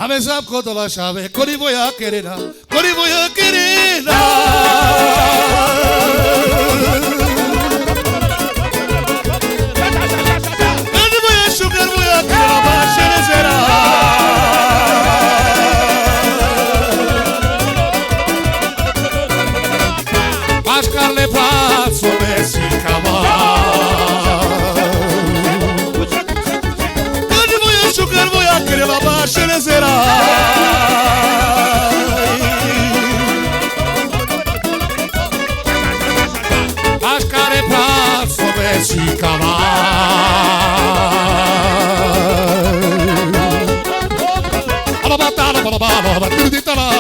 A mesa con la llave, con y voy a querer, con y voy a querer. Voy a jugar, voy a querer la baixa será. Pascarle pazzo messi voy a querer la baixa será. Pascare pazzo messi alla battaglia la balla tutta la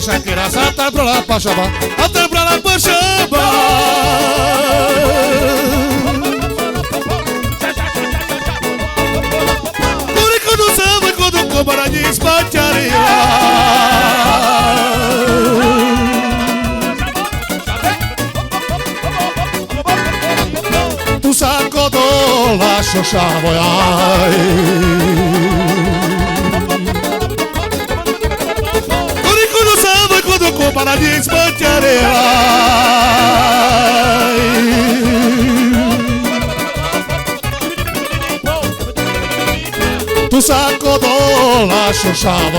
Shakira, saltar pra la pachaba, saltar pra la pachaba. Por quando samba, quando cobra de espataria. Tu saco do la xoxavoiai. Para de espantear tu saco do la la